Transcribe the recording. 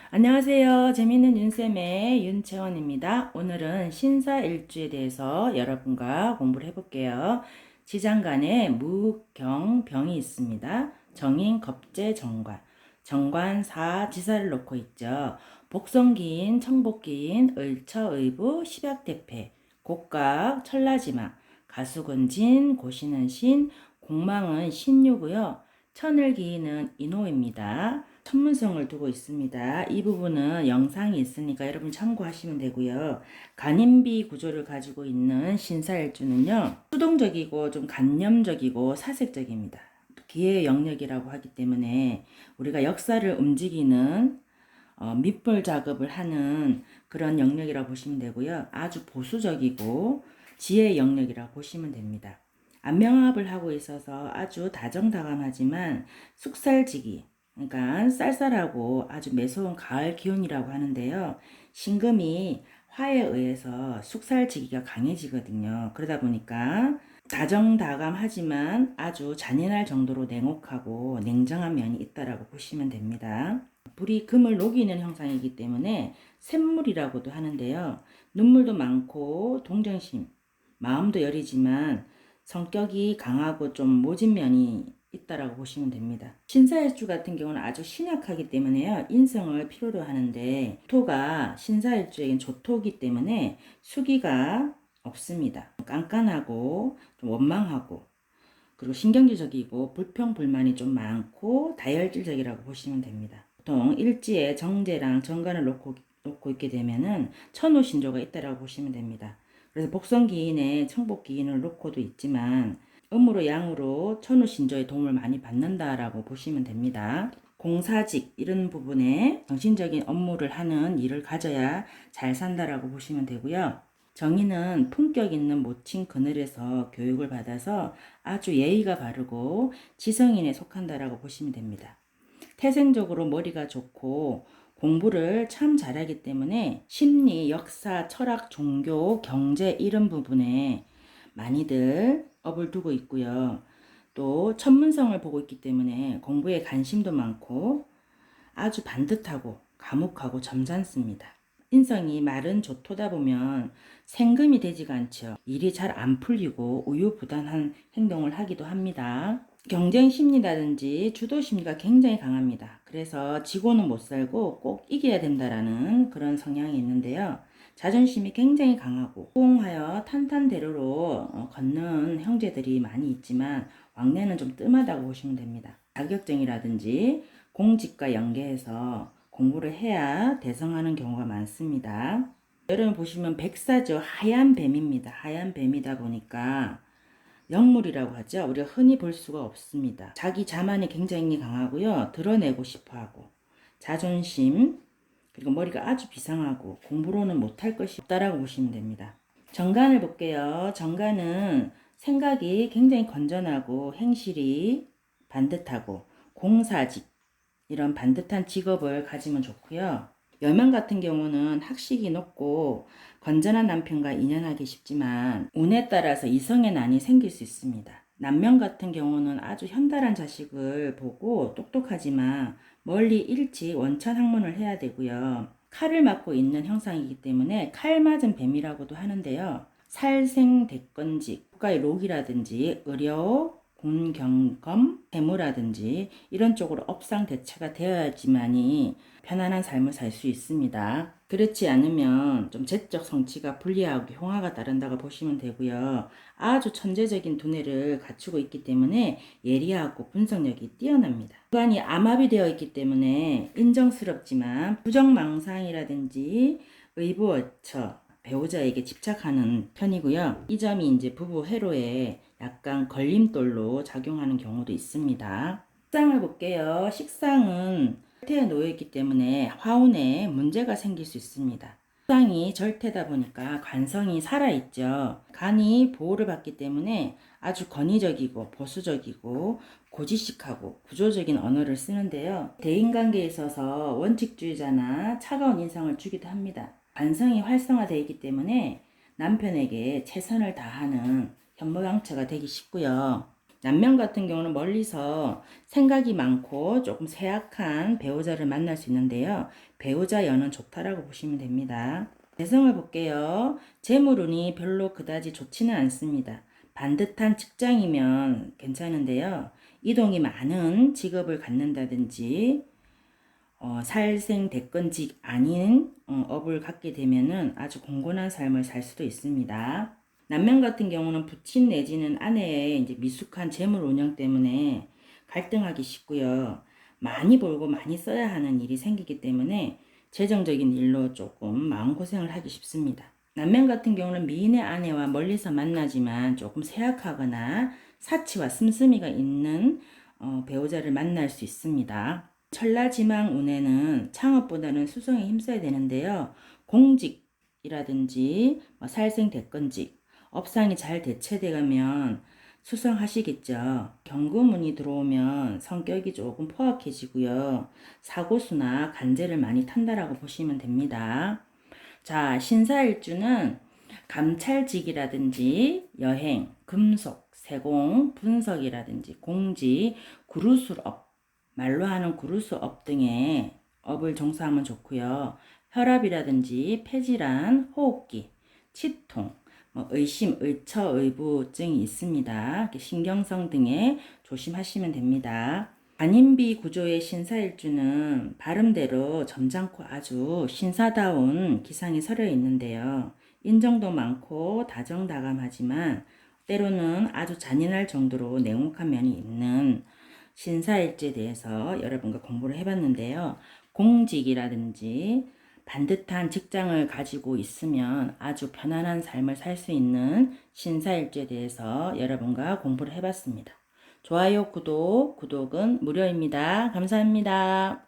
안녕하세요. 재미있는 윤쌤의 윤채원입니다. 오늘은 신사일주에 대해서 여러분과 공부를 해볼게요. 지장간에 무, 경, 병이 있습니다. 정인, 겁재, 정관. 정관, 사, 지사를 놓고 있죠. 복성기인, 청복기인, 을처, 의부, 십약대패, 곡각, 천라지망, 가수근진, 고시는 신, 공망은 신유고요. 천을기인은 인호입니다. 천문성을 두고 있습니다. 이 부분은 영상이 있으니까 여러분 참고하시면 되고요. 간인비 구조를 가지고 있는 신사일주는요. 수동적이고 좀 간념적이고 사색적입니다. 기의 영역이라고 하기 때문에 우리가 역사를 움직이는 밑볼 작업을 하는 그런 영역이라고 보시면 되고요. 아주 보수적이고 지혜의 영역이라고 보시면 됩니다. 안명합을 하고 있어서 아주 다정다감하지만 숙살지기, 그러니까 쌀쌀하고 아주 매서운 가을 기운이라고 하는데요. 신금이 화에 의해서 숙살지기가 강해지거든요. 그러다 보니까 다정다감하지만 아주 잔인할 정도로 냉혹하고 냉정한 면이 있다라고 보시면 됩니다. 불이 금을 녹이는 형상이기 때문에 샘물이라고도 하는데요. 눈물도 많고 동정심, 마음도 여리지만 성격이 강하고 좀 모진 면이 있다라고 보시면 됩니다. 신사일주 같은 경우는 아주 신약하기 때문에요. 인성을 필요로 하는데 토가 신사일주에겐 조토기 때문에 수기가 없습니다. 깐깐하고 좀 원망하고 그리고 신경질적이고 불평불만이 좀 많고 다혈질적이라고 보시면 됩니다. 보통 일지에 정제랑 정관을 놓고 있게 되면은 천우신조가 있다라고 보시면 됩니다. 그래서 복성기인에 청복기인을 놓고도 있지만 음으로 양으로 천우신조의 도움을 많이 받는다라고 보시면 됩니다. 공사직 이런 부분에 정신적인 업무를 하는 일을 가져야 잘 산다라고 보시면 되고요. 정의는 품격 있는 모친 그늘에서 교육을 받아서 아주 예의가 바르고 지성인에 속한다라고 보시면 됩니다. 태생적으로 머리가 좋고 공부를 참 잘하기 때문에 심리, 역사, 철학, 종교, 경제 이런 부분에 많이들 업을 두고 있고요. 또 천문성을 보고 있기 때문에 공부에 관심도 많고 아주 반듯하고 과묵하고 점잖습니다. 인성이 마른 조토다 보면 생금이 되지가 않죠. 일이 잘 안 풀리고 우유부단한 행동을 하기도 합니다. 경쟁 심리라든지 주도 심리가 굉장히 강합니다. 그래서 지고는 못 살고 꼭 이겨야 된다라는 그런 성향이 있는데요. 자존심이 굉장히 강하고 호응하여 탄탄대로로 걷는 형제들이 많이 있지만 왕래는 좀 뜸하다고 보시면 됩니다. 자격증이라든지 공직과 연계해서 공부를 해야 대성하는 경우가 많습니다. 여러분 보시면 백사죠. 하얀 뱀입니다. 하얀 뱀이다 보니까 영물이라고 하죠. 우리가 흔히 볼 수가 없습니다. 자기 자만이 굉장히 강하고요. 드러내고 싶어하고 자존심 그리고 머리가 아주 비상하고 공부로는 못할 것이 없다라고 보시면 됩니다. 정관을 볼게요. 정관은 생각이 굉장히 건전하고 행실이 반듯하고 공사직 이런 반듯한 직업을 가지면 좋고요. 여명 같은 경우는 학식이 높고 건전한 남편과 인연하기 쉽지만 운에 따라서 이성의 난이 생길 수 있습니다. 남명 같은 경우는 아주 현달한 자식을 보고 똑똑하지만 멀리 일찍 원천 학문을 해야 되고요. 칼을 맞고 있는 형상이기 때문에 칼 맞은 뱀이라고도 하는데요. 살생대건직, 국가의 록이라든지 의료, 공경검, 재무라든지 이런 쪽으로 업상대체가 되어야지만이 편안한 삶을 살 수 있습니다. 그렇지 않으면 좀 재적 성취가 불리하고 효화가 따른다고 보시면 되고요. 아주 천재적인 두뇌를 갖추고 있기 때문에 예리하고 분석력이 뛰어납니다. 구간이 암합이 되어 있기 때문에 인정스럽지만 부정망상이라든지 의부어처 배우자에게 집착하는 편이고요. 이 점이 이제 부부 회로에 약간 걸림돌로 작용하는 경우도 있습니다. 식상을 볼게요. 식상은 절태에 놓여있기 때문에 화운에 문제가 생길 수 있습니다. 식상이 절태다 보니까 관성이 살아있죠. 간이 보호를 받기 때문에 아주 권위적이고 보수적이고 고지식하고 구조적인 언어를 쓰는데요. 대인관계에 있어서 원칙주의자나 차가운 인상을 주기도 합니다. 관성이 활성화되어 있기 때문에 남편에게 최선을 다하는 현모양처가 되기 쉽고요. 남명 같은 경우는 멀리서 생각이 많고 조금 쇠약한 배우자를 만날 수 있는데요. 배우자 연은 좋다라고 보시면 됩니다. 재성을 볼게요. 재물운이 별로 그다지 좋지는 않습니다. 반듯한 직장이면 괜찮은데요. 이동이 많은 직업을 갖는다든지 살생대건직 아닌 업을 갖게 되면은 아주 공곤한 삶을 살 수도 있습니다. 남편 같은 경우는 부친 내지는 아내의 이제 미숙한 재물 운영 때문에 갈등하기 쉽고요. 많이 벌고 많이 써야 하는 일이 생기기 때문에 재정적인 일로 조금 마음고생을 하기 쉽습니다. 남편 같은 경우는 미인의 아내와 멀리서 만나지만 조금 쇠약하거나 사치와 씀씀이가 있는 배우자를 만날 수 있습니다. 천라지망 운에는 창업보다는 수성에 힘써야 되는데요. 공직이라든지 살생대건직, 업상이 잘 대체되면 수성하시겠죠. 경금운이 들어오면 성격이 조금 포악해지고요. 사고수나 간제를 많이 탄다라고 보시면 됩니다. 자, 신사일주는 감찰직이라든지 여행, 금속, 세공, 분석이라든지 공지, 구루술업, 말로 하는 구루수업 등의 업을 종사하면 좋고요. 혈압이라든지 폐질환, 호흡기, 치통, 의심, 의처, 의부증이 있습니다. 신경성 등에 조심하시면 됩니다. 반인비 구조의 신사일주는 발음대로 점잖고 아주 신사다운 기상이 서려 있는데요. 인정도 많고 다정다감하지만 때로는 아주 잔인할 정도로 냉혹한 면이 있는 신사일주에 대해서 여러분과 공부를 해봤는데요. 공직이라든지 반듯한 직장을 가지고 있으면 아주 편안한 삶을 살 수 있는 신사일주에 대해서 여러분과 공부를 해봤습니다. 좋아요, 구독은 무료입니다. 감사합니다.